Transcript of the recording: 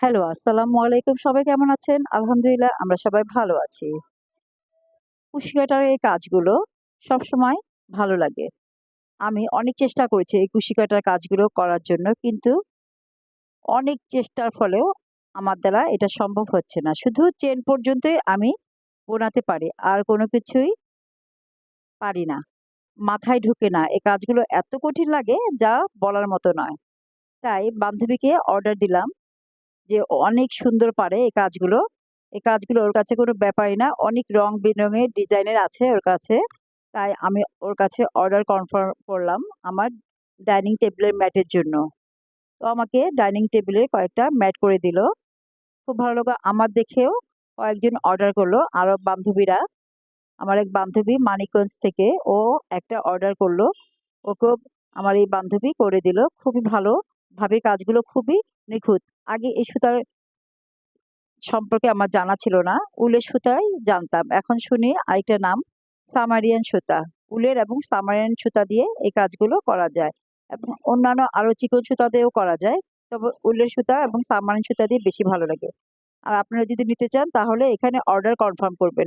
Hello, আসসালামু আলাইকুম। সবাই কেমন আছেন? আলহামদুলিল্লাহ আমরা সবাই ভালো আছি। কুশি কাটার এই কাজগুলো সবসময় ভালো লাগে। আমি অনেক চেষ্টা করেছি এই কুশি কাটার কাজগুলো করার জন্য। কিন্তু অনেক চেষ্টার ফলেও আমার দ্বারা এটা সম্ভব হচ্ছে না। শুধু চেন পর্যন্তই আমি বোনাতে পারি। আর কোনো কিছুই পারি না। মাথায় ঢোকে না। এই কাজগুলো এত কঠিন লাগে যা বলার মতো নয়। তাই বান্ধবীকে অর্ডার দিলাম যে অনেক সুন্দর পারে এই কাজগুলো। এই কাজগুলো ওর কাছে কোনো ব্যাপারই না। অনেক রং বেরঙের ডিজাইনের আছে ওর কাছে। তাই আমি ওর কাছে অর্ডার কনফার্ম করলাম আমার ডাইনিং টেবিলের ম্যাটের জন্য। তো আমাকে ডাইনিং টেবিলে কয়েকটা ম্যাট করে দিল। খুব ভালো লাগলো আমার দেখেও কয়েকজন অর্ডার করলো। আরো বান্ধবীরা, আমার এক বান্ধবী মানিকগঞ্জ থেকে ও একটা অর্ডার করলো। ওকেও আমার এই বান্ধবী করে দিল। খুবই ভালো ভাবে কাজগুলো খুবই নিখুঁত। আগে এই সুতার সম্পর্কে আমার জানা ছিল না। উলের সুতাই জানতাম। এখন শুনি আরেকটা নাম সামারিয়ান সুতা। উলের এবং সামারিয়ান সুতা দিয়ে এই কাজগুলো করা যায়। এবং অন্যান্য আরো চিকন সুতা দিয়েও করা যায়। তবে উলের সুতা এবং সামারিয়ান সুতা দিয়ে বেশি ভালো লাগে। আর আপনারা যদি নিতে চান তাহলে এখানে অর্ডার কনফার্ম করবেন।